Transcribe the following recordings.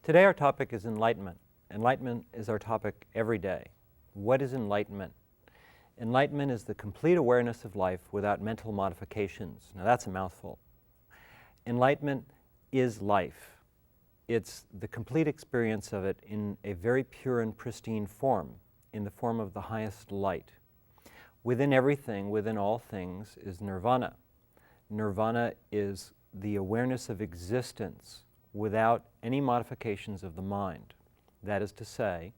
Today our topic is enlightenment. Enlightenment is our topic every day. What is enlightenment? Enlightenment is the complete awareness of life without mental modifications. Now that's a mouthful. Enlightenment is life. It's the complete experience of it in a very pure and pristine form, in the form of the highest light. Within everything, within all things, is nirvana. Nirvana is the awareness of existence without any modifications of the mind. That is to say,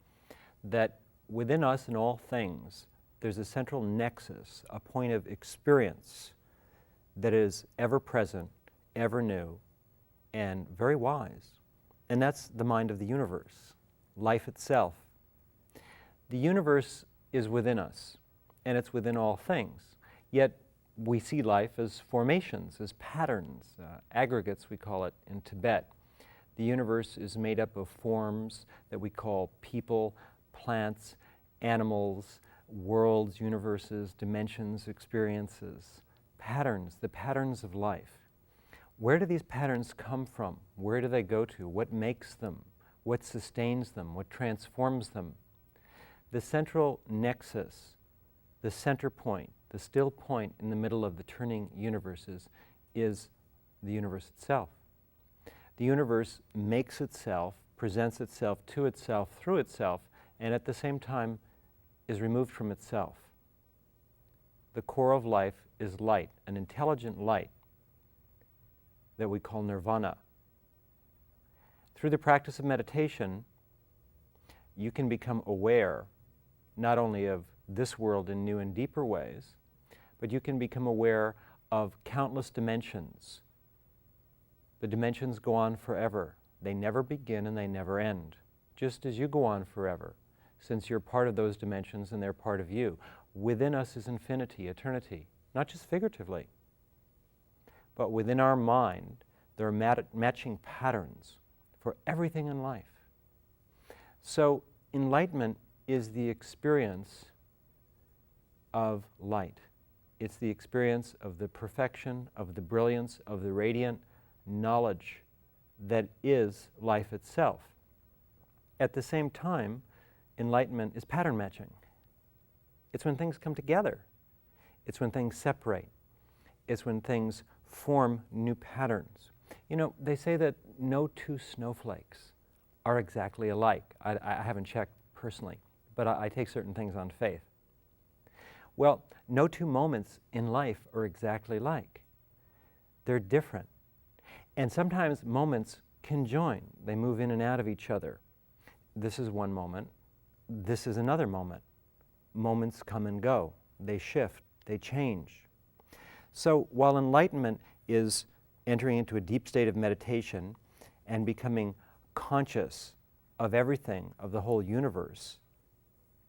that within us and all things, there's a central nexus, a point of experience that is ever present, ever new, and very wise. And that's the mind of the universe, life itself. The universe is within us, and it's within all things. Yet we see life as formations, as patterns, aggregates we call it in Tibet. The universe is made up of forms that we call people, plants, animals, worlds, universes, dimensions, experiences, patterns, the patterns of life. Where do these patterns come from? Where do they go to? What makes them? What sustains them? What transforms them? The central nexus, the center point, the still point in the middle of the turning universes is the universe itself. The universe makes itself, presents itself to itself through itself, and at the same time is removed from itself. The core of life is light, an intelligent light that we call nirvana. Through the practice of meditation, you can become aware not only of this world in new and deeper ways, but you can become aware of countless dimensions. The dimensions go on forever. They never begin and they never end, just as you go on forever, since you're part of those dimensions and they're part of you. Within us is infinity, eternity, not just figuratively, but within our mind, there are matching patterns for everything in life. So enlightenment is the experience of light. It's the experience of the perfection, of the brilliance, of the radiant knowledge that is life itself. At the same time, enlightenment is pattern matching. It's when things come together. It's when things separate. It's when things form new patterns. You know, they say that no two snowflakes are exactly alike. I haven't checked personally, but I take certain things on faith. Well, no two moments in life are exactly alike. They're different. And sometimes moments can join. They move in and out of each other. This is one moment. This is another moment. Moments come and go. They shift. They change. So while enlightenment is entering into a deep state of meditation and becoming conscious of everything, of the whole universe,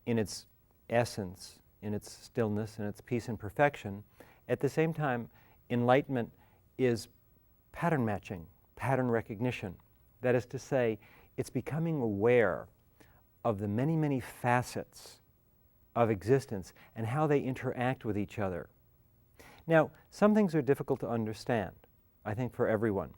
in its essence, in its stillness, in its peace and perfection, at the same time, enlightenment is pattern matching, pattern recognition. That is to say, it's becoming aware of the many, many facets of existence and how they interact with each other. Now, some things are difficult to understand, I think, for everyone.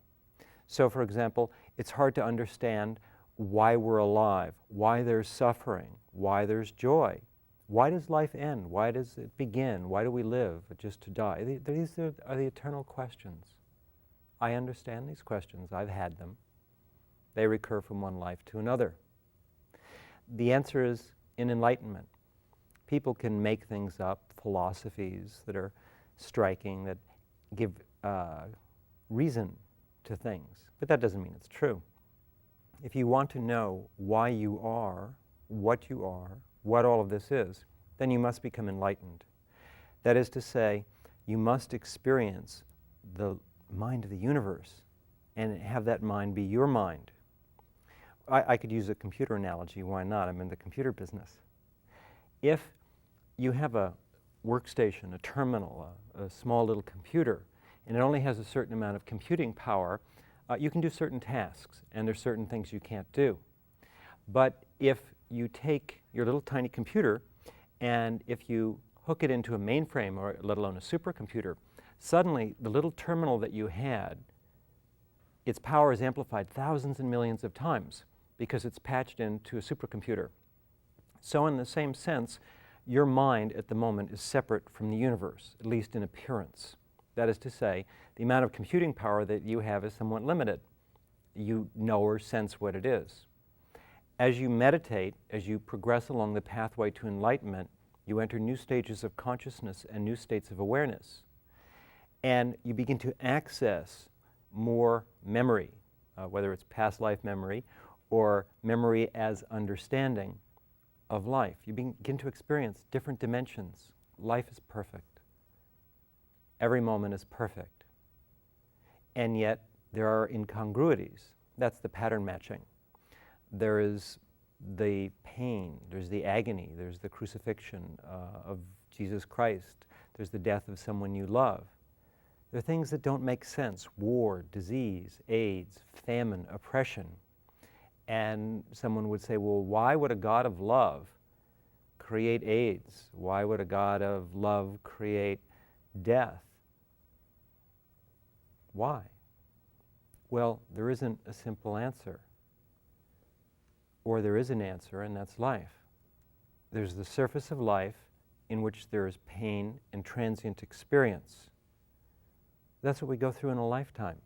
So, for example, it's hard to understand why we're alive, why there's suffering, why there's joy. Why does life end? Why does it begin? Why do we live just to die? These are the eternal questions. I understand these questions. I've had them. They recur from one life to another. The answer is in enlightenment. People can make things up, philosophies that are striking, that give reason to things, but that doesn't mean it's true. If you want to know why you are, what all of this is, then you must become enlightened. That is to say, you must experience the mind of the universe and have that mind be your mind. I could use a computer analogy. Why not? I'm in the computer business. If you have a workstation, a terminal, a small little computer, and it only has a certain amount of computing power, you can do certain tasks, and there's certain things you can't do. But if you take your little tiny computer and if you hook it into a mainframe, or let alone a supercomputer, suddenly the little terminal that you had its power is amplified thousands and millions of times because it's patched into a supercomputer. So in the same sense, your mind at the moment is separate from the universe, at least in appearance. That is to say, the amount of computing power that you have is somewhat limited. You know or sense what it is. As you meditate, as you progress along the pathway to enlightenment, you enter new stages of consciousness and new states of awareness. And you begin to access more memory, whether it's past life memory or memory as understanding of life. You begin to experience different dimensions. Life is perfect. Every moment is perfect. And yet, there are incongruities. That's the pattern matching. There is the pain, there's the agony, there's the crucifixion of Jesus Christ, there's the death of someone you love. There are things that don't make sense: war, disease, AIDS, famine, oppression. And someone would say, well, why would a God of love create AIDS? Why would a God of love create death? Why? Well, there isn't a simple answer. Or there is an answer, and that's life. There's the surface of life in which there is pain and transient experience. That's what we go through in a lifetime.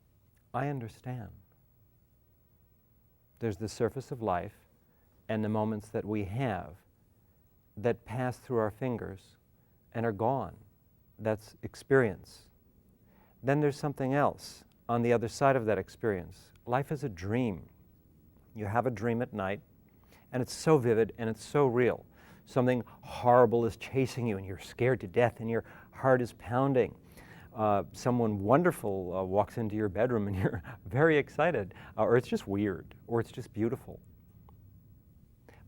I understand. There's the surface of life and the moments that we have that pass through our fingers and are gone. That's experience. Then there's something else on the other side of that experience. Life is a dream. You have a dream at night, and it's so vivid and it's so real. Something horrible is chasing you, and you're scared to death, and your heart is pounding. Someone wonderful walks into your bedroom, and you're very excited, or it's just weird, or it's just beautiful.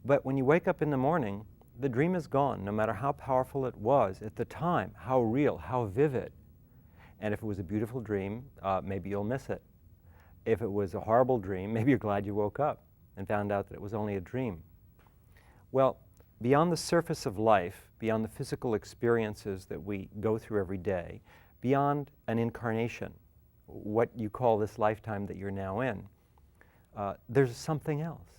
But when you wake up in the morning, the dream is gone, no matter how powerful it was at the time, how real, how vivid. And if it was a beautiful dream, maybe you'll miss it. If it was a horrible dream, maybe you're glad you woke up and found out that it was only a dream. Well, beyond the surface of life, beyond the physical experiences that we go through every day, beyond an incarnation, what you call this lifetime that you're now in, there's something else,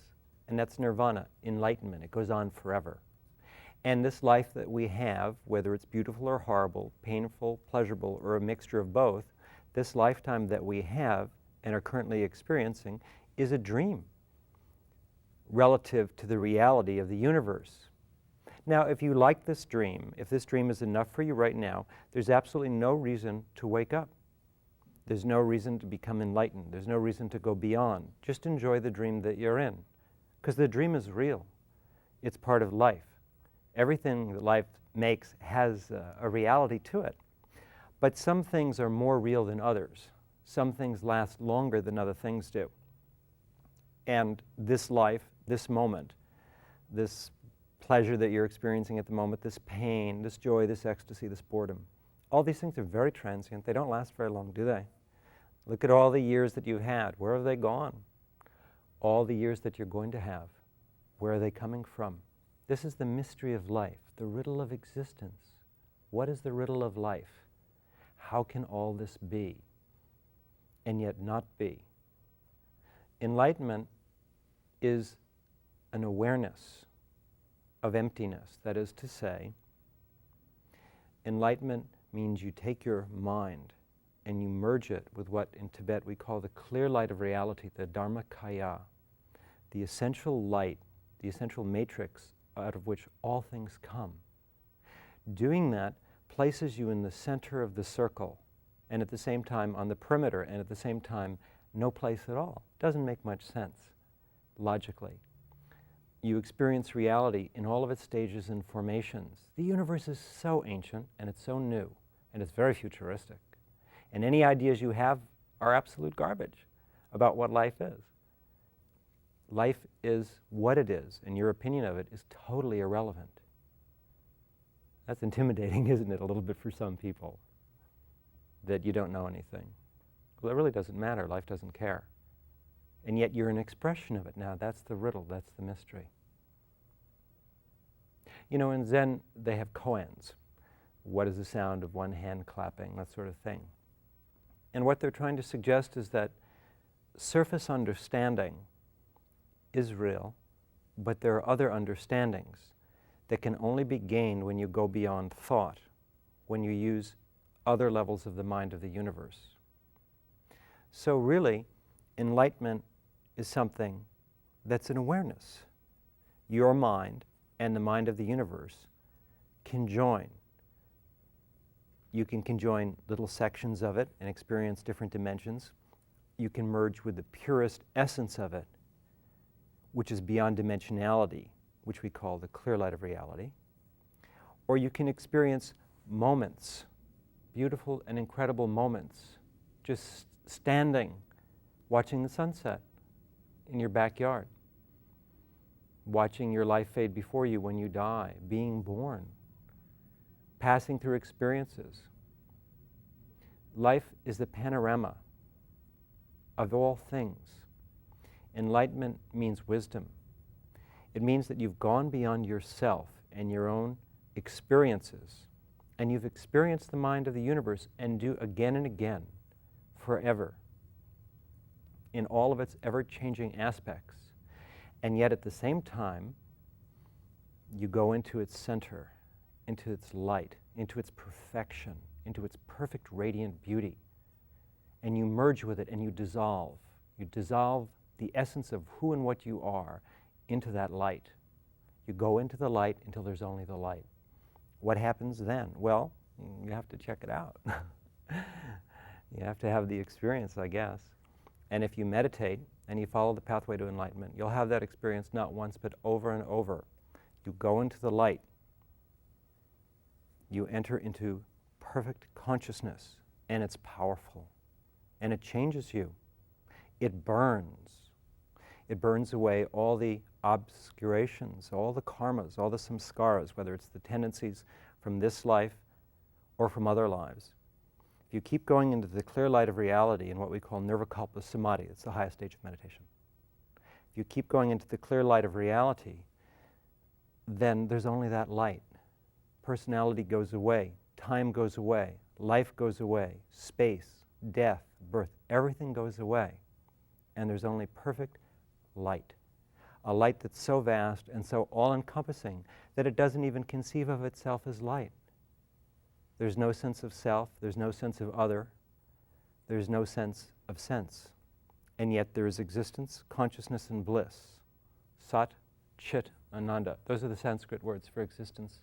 and that's nirvana, enlightenment. It goes on forever. And this life that we have, whether it's beautiful or horrible, painful, pleasurable, or a mixture of both, this lifetime that we have and are currently experiencing is a dream relative to the reality of the universe. Now, if you like this dream, if this dream is enough for you right now, there's absolutely no reason to wake up. There's no reason to become enlightened. There's no reason to go beyond. Just enjoy the dream that you're in, because the dream is real. It's part of life. Everything that life makes has a reality to it. But some things are more real than others. Some things last longer than other things do. And this life, this moment, this pleasure that you're experiencing at the moment, this pain, this joy, this ecstasy, this boredom, all these things are very transient. They don't last very long, do they? Look at all the years that you've had. Where have they gone? All the years that you're going to have, where are they coming from? This is the mystery of life, the riddle of existence. What is the riddle of life? How can all this be and yet not be? Enlightenment is an awareness of emptiness. That is to say, enlightenment means you take your mind and you merge it with what in Tibet we call the clear light of reality, the Dharmakaya, the essential light, the essential matrix out of which all things come. Doing that places you in the center of the circle, and at the same time on the perimeter, and at the same time no place at all. Doesn't make much sense logically. You experience reality in all of its stages and formations. The universe is so ancient, and it's so new, and it's very futuristic. And any ideas you have are absolute garbage about what life is. Life is what it is, and your opinion of it is totally irrelevant. That's intimidating, isn't it, a little bit for some people, that you don't know anything. Well, it really doesn't matter. Life doesn't care. And yet you're an expression of it. Now, that's the riddle. That's the mystery. You know, in Zen, they have koans. What is the sound of one hand clapping? That sort of thing. And what they're trying to suggest is that surface understanding is real, but there are other understandings that can only be gained when you go beyond thought, when you use other levels of the mind of the universe. So really, enlightenment is something that's an awareness. Your mind and the mind of the universe can join. You can conjoin little sections of it and experience different dimensions. You can merge with the purest essence of it, which is beyond dimensionality, which we call the clear light of reality. Or you can experience moments, beautiful and incredible moments, just standing, watching the sunset in your backyard, watching your life fade before you when you die, being born, passing through experiences. Life is the panorama of all things. Enlightenment means wisdom. It means that you've gone beyond yourself and your own experiences, and you've experienced the mind of the universe and do again and again, forever, in all of its ever-changing aspects. And yet at the same time, you go into its center, into its light, into its perfection, into its perfect radiant beauty. And you merge with it and you dissolve. You dissolve the essence of who and what you are into that light. You go into the light until there's only the light. What happens then? Well, you have to check it out. You have to have the experience, I guess. And if you meditate and you follow the pathway to enlightenment, you'll have that experience not once but over and over. You go into the light. You enter into perfect consciousness, and it's powerful. And it changes you. It burns. It burns away all the obscurations, all the karmas, all the samskaras, whether it's the tendencies from this life or from other lives. If you keep going into the clear light of reality in what we call nirvikalpa samadhi, it's the highest stage of meditation. If you keep going into the clear light of reality, then there's only that light. Personality goes away, time goes away, life goes away, space, death, birth, everything goes away. And there's only perfect light. A light that's so vast and so all-encompassing that it doesn't even conceive of itself as light. There's no sense of self, there's no sense of other, there's no sense of sense. And yet there is existence, consciousness, and bliss. Sat, Chit, Ananda. Those are the Sanskrit words for existence,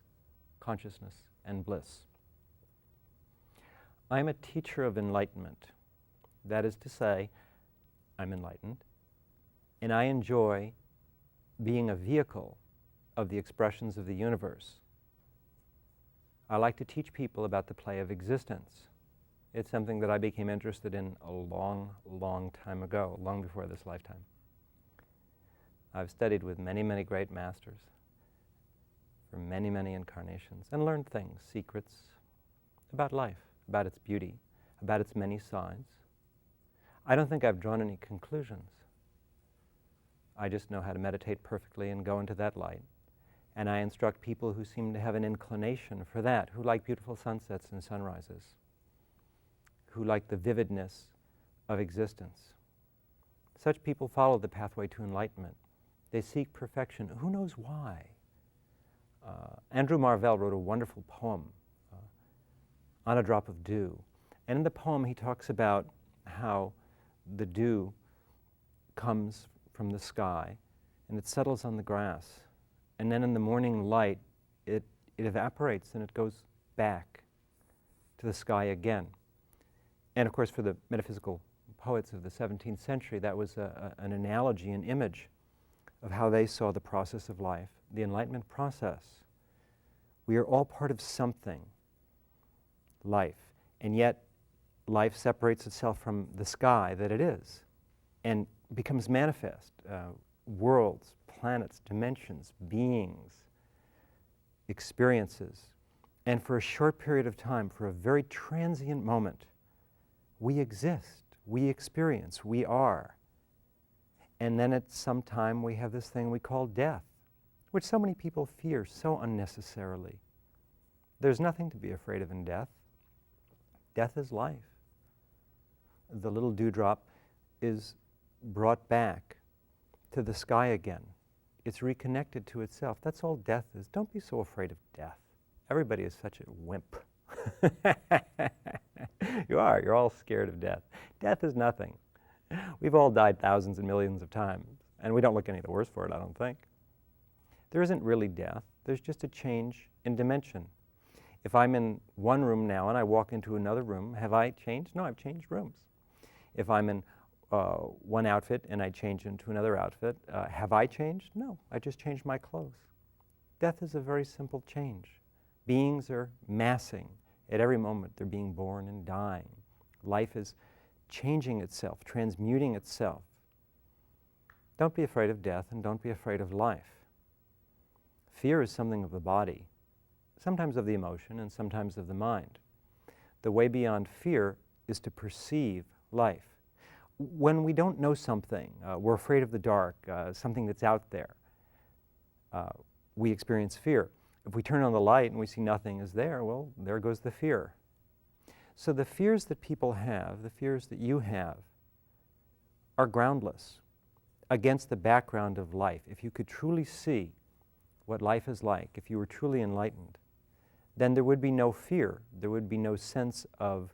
consciousness, and bliss. I'm a teacher of enlightenment. That is to say, I'm enlightened, and I enjoy being a vehicle of the expressions of the universe. I like to teach people about the play of existence. It's something that I became interested in a long, long time ago, long before this lifetime. I've studied with many, many great masters for many, many incarnations and learned things, secrets about life, about its beauty, about its many sides. I don't think I've drawn any conclusions. I just know how to meditate perfectly and go into that light. And I instruct people who seem to have an inclination for that, who like beautiful sunsets and sunrises, who like the vividness of existence. Such people follow the pathway to enlightenment. They seek perfection. Who knows why? Andrew Marvell wrote a wonderful poem, On a Drop of Dew. And in the poem he talks about how the dew comes from the sky and it settles on the grass. And then in the morning light, it evaporates and it goes back to the sky again. And of course, for the metaphysical poets of the 17th century, that was an analogy, an image of how they saw the process of life, the enlightenment process. We are all part of something, life, and yet life separates itself from the sky that it is and becomes manifest. Worlds, planets, dimensions, beings, experiences. And for a short period of time, for a very transient moment, we exist, we experience, we are. And then at some time we have this thing we call death, which so many people fear so unnecessarily. There's nothing to be afraid of in death. Death is life. The little dewdrop is brought back to the sky again. It's reconnected to itself. That's all death is. Don't be so afraid of death. Everybody is such a wimp. You're all scared of death. Death is nothing. We've all died thousands and millions of times, and we don't look any the worse for it, I don't think. There isn't really death. There's just a change in dimension. If I'm in one room now and I walk into another room, have I changed? No, I've changed rooms. If I'm in one outfit and I change into another outfit, have I changed? No, I just changed my clothes. Death is a very simple change. Beings are massing. At every moment, they're being born and dying. Life is changing itself, transmuting itself. Don't be afraid of death and don't be afraid of life. Fear is something of the body, sometimes of the emotion and sometimes of the mind. The way beyond fear is to perceive life. When we don't know something, we're afraid of the dark, something that's out there, we experience fear. If we turn on the light and we see nothing is there, well, there goes the fear. So the fears that people have, the fears that you have, are groundless against the background of life. If you could truly see what life is like, if you were truly enlightened, then there would be no fear. There would be no sense of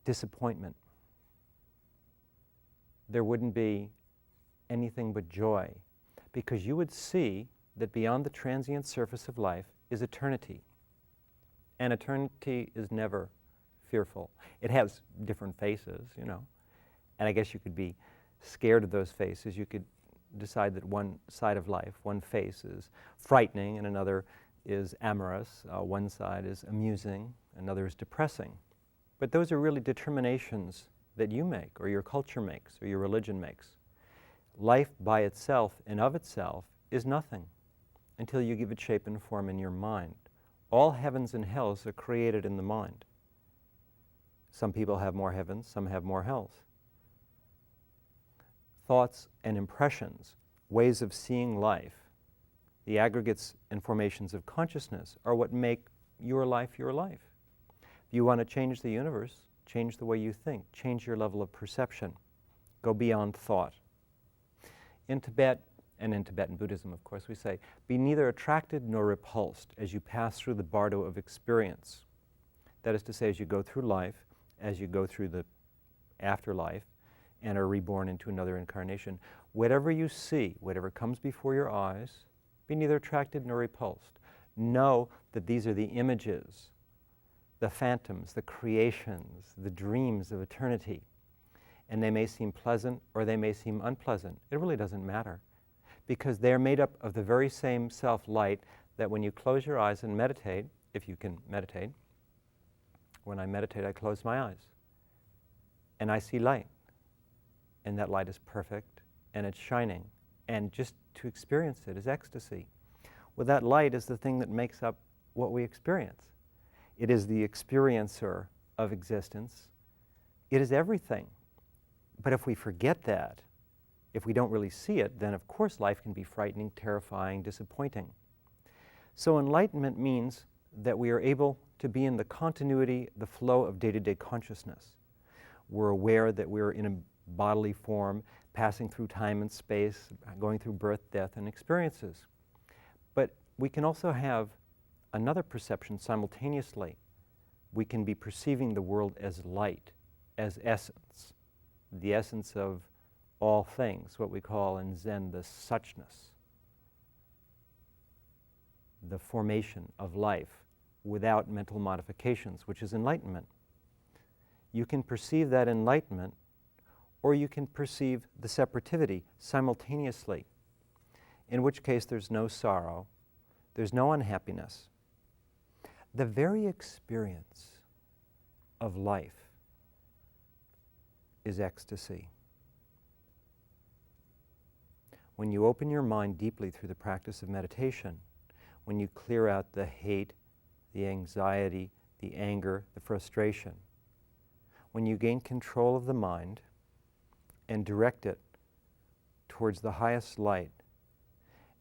disappointment. There wouldn't be anything but joy, because you would see that beyond the transient surface of life is eternity. And eternity is never fearful. It has different faces, you know. And I guess you could be scared of those faces. You could decide that one side of life, one face is frightening and another is amorous. One side is amusing, another is depressing. But those are really determinations that you make, or your culture makes, or your religion makes. Life by itself and of itself is nothing until you give it shape and form in your mind. All heavens and hells are created in the mind. Some people have more heavens, some have more hells. Thoughts and impressions, ways of seeing life, the aggregates and formations of consciousness are what make your life your life. If you want to change the universe, change the way you think, change your level of perception, go beyond thought. In Tibet, and in Tibetan Buddhism, of course, we say, be neither attracted nor repulsed as you pass through the bardo of experience. That is to say, as you go through life, as you go through the afterlife, and are reborn into another incarnation, whatever you see, whatever comes before your eyes, be neither attracted nor repulsed. Know that these are the images, the phantoms, the creations, the dreams of eternity. And they may seem pleasant or they may seem unpleasant. It really doesn't matter, because they're made up of the very same self-light that when you close your eyes and meditate, if you can meditate, when I meditate, I close my eyes and I see light. And that light is perfect and it's shining. And just to experience it is ecstasy. Well, that light is the thing that makes up what we experience. It is the experiencer of existence. It is everything. But if we forget that, if we don't really see it, then of course life can be frightening, terrifying, disappointing. So enlightenment means that we are able to be in the continuity, the flow of day-to-day consciousness. We're aware that we're in a bodily form, passing through time and space, going through birth, death, and experiences. But we can also have another perception simultaneously. We can be perceiving the world as light, as essence, the essence of all things, what we call in Zen the suchness, the formation of life without mental modifications, which is enlightenment. You can perceive that enlightenment, or you can perceive the separativity simultaneously, in which case there's no sorrow, there's no unhappiness. The very experience of life is ecstasy. When you open your mind deeply through the practice of meditation, when you clear out the hate, the anxiety, the anger, the frustration, when you gain control of the mind and direct it towards the highest light,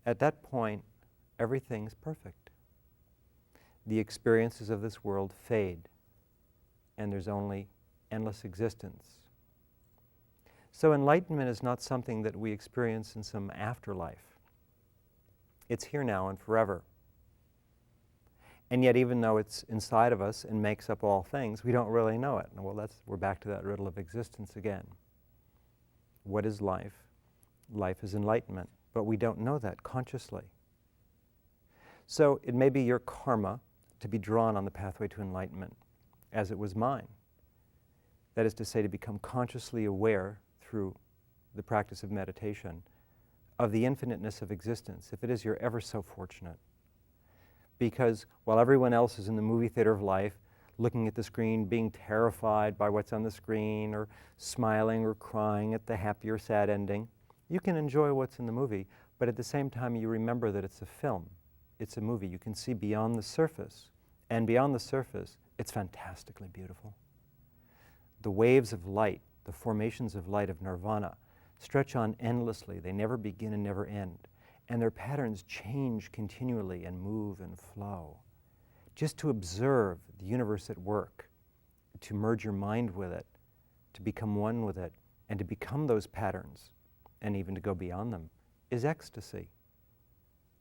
at that point, everything's perfect. The experiences of this world fade, and there's only endless existence. So enlightenment is not something that we experience in some afterlife. It's here now and forever. And yet, even though it's inside of us and makes up all things, we don't really know it. Well, we're back to that riddle of existence again. What is life? Life is enlightenment, but we don't know that consciously. So it may be your karma to be drawn on the pathway to enlightenment, as it was mine. That is to say, to become consciously aware through the practice of meditation of the infiniteness of existence, if it is you're ever so fortunate. Because while everyone else is in the movie theater of life, looking at the screen, being terrified by what's on the screen, or smiling or crying at the happy or sad ending, you can enjoy what's in the movie, but at the same time you remember that it's a film, it's a movie. You can see beyond the surface, and beyond the surface, it's fantastically beautiful. The waves of light, the formations of light of nirvana, stretch on endlessly. They never begin and never end. And their patterns change continually and move and flow. Just to observe the universe at work, to merge your mind with it, to become one with it, and to become those patterns, and even to go beyond them, is ecstasy.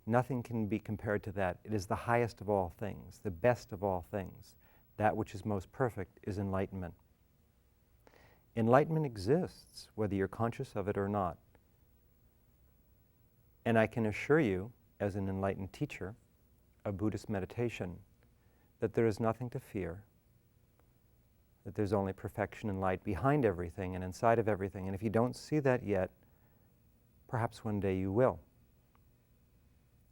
Nothing can be compared to that. It is the highest of all things, the best of all things. That which is most perfect is enlightenment. Enlightenment exists, whether you're conscious of it or not. And I can assure you, as an enlightened teacher of Buddhist meditation, that there is nothing to fear, that there's only perfection and light behind everything and inside of everything. And if you don't see that yet, perhaps one day you will.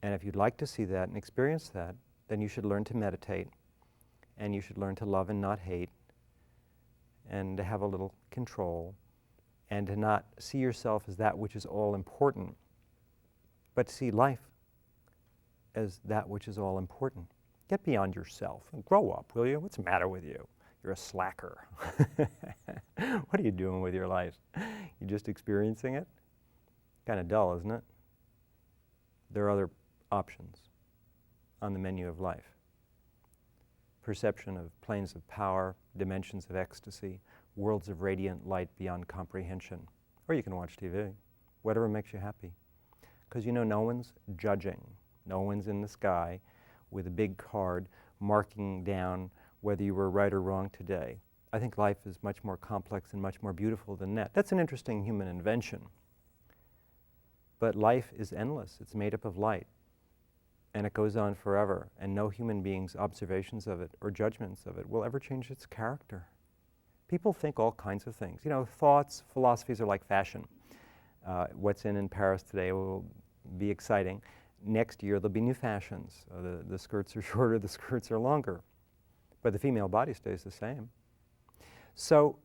And if you'd like to see that and experience that, then you should learn to meditate, and you should learn to love and not hate, and to have a little control, and to not see yourself as that which is all important, but to see life as that which is all important. Get beyond yourself and grow up, will you? What's the matter with you? You're a slacker. What are you doing with your life? You just experiencing it? Kind of dull, isn't it? There are other options on the menu of life. Perception of planes of power, dimensions of ecstasy, worlds of radiant light beyond comprehension. Or you can watch TV, whatever makes you happy. Because you know, no one's judging. No one's in the sky with a big card marking down whether you were right or wrong today. I think life is much more complex and much more beautiful than that. That's an interesting human invention. But life is endless. It's made up of light. And it goes on forever. And no human being's observations of it or judgments of it will ever change its character. People think all kinds of things. You know, thoughts, philosophies are like fashion. What's in Paris today will be exciting. Next year there'll be new fashions. The skirts are shorter, the skirts are longer. But the female body stays the same. So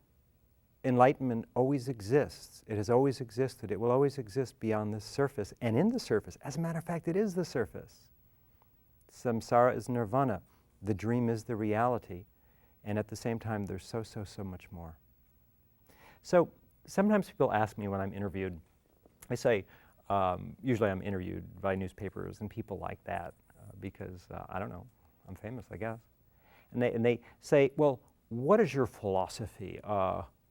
enlightenment always exists. It has always existed. It will always exist beyond the surface and in the surface. As a matter of fact, it is the surface. Samsara is nirvana. The dream is the reality. And at the same time, there's so much more. So sometimes people ask me when I'm interviewed, I say, usually I'm interviewed by newspapers and people like that because, I don't know, I'm famous, I guess. And they say, well, what is your philosophy?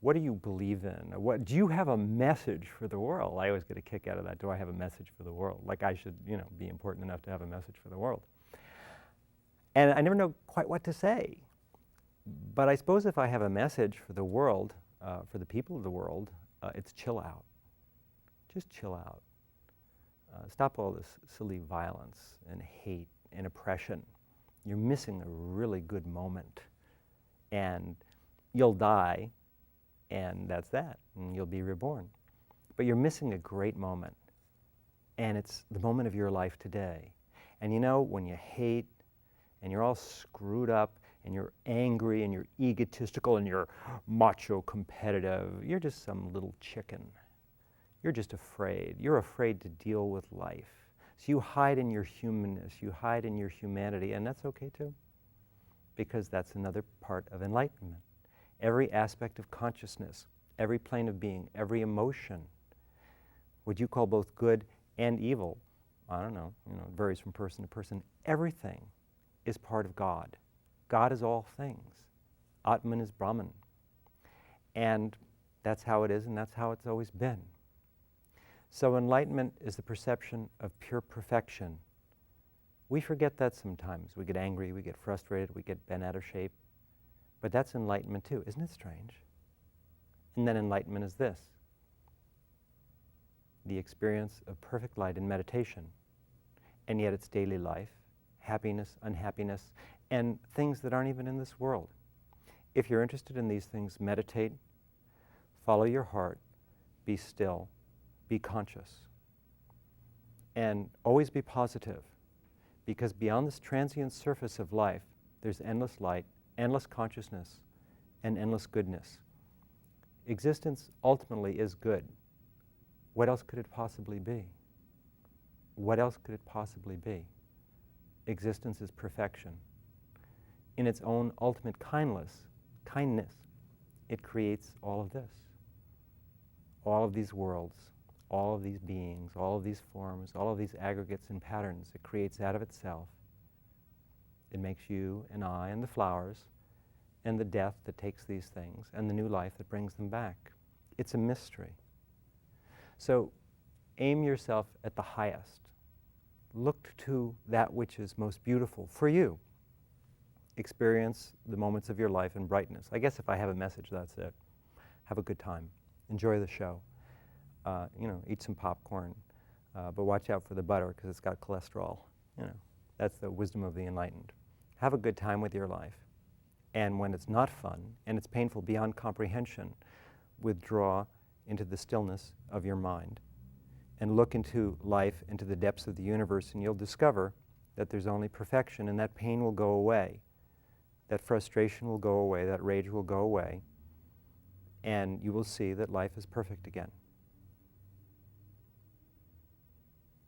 What do you believe in? Do you have a message for the world? I always get a kick out of that. Do I have a message for the world? Like I should, you know, be important enough to have a message for the world. And I never know quite what to say. But I suppose if I have a message for the world, for the people of the world, it's chill out. Just chill out. Stop all this silly violence and hate and oppression. You're missing a really good moment. And you'll die, and that's that, and you'll be reborn. But you're missing a great moment. And it's the moment of your life today. And you know, when you hate, and you're all screwed up, and you're angry, and you're egotistical, and you're macho competitive, you're just some little chicken. You're just afraid. You're afraid to deal with life. So you hide in your humanness, you hide in your humanity, and that's okay too, because that's another part of enlightenment. Every aspect of consciousness, every plane of being, every emotion, what you call both good and evil, I don't know, it varies from person to person, everything is part of God. God is all things. Atman is Brahman. And That's how it is, and that's how it's always been. So enlightenment is the perception of pure perfection. We forget that sometimes. We get angry, we get frustrated, we get bent out of shape. But that's enlightenment too. Isn't it strange? And then enlightenment is this: the experience of perfect light in meditation. And yet it's daily life, happiness, unhappiness, and things that aren't even in this world. If you're interested in these things, meditate, follow your heart, be still, be conscious. And always be positive, because beyond this transient surface of life, there's endless light, endless consciousness, and endless goodness. Existence ultimately is good. What else could it possibly be? What else could it possibly be? Existence is perfection. In its own ultimate kindness, it creates all of this. All of these worlds, all of these beings, all of these forms, all of these aggregates and patterns it creates out of itself. It makes you and I and the flowers and the death that takes these things and the new life that brings them back. It's a mystery. So aim yourself at the highest. Look to that which is most beautiful for you. Experience the moments of your life in brightness. I guess if I have a message, that's it. Have a good time. Enjoy the show. Eat some popcorn, but watch out for the butter because it's got cholesterol. That's the wisdom of the enlightened. Have a good time with your life. And when it's not fun and it's painful beyond comprehension, withdraw into the stillness of your mind and look into life, into the depths of the universe, and you'll discover that there's only perfection, and that pain will go away. That frustration will go away, that rage will go away, and you will see that life is perfect again.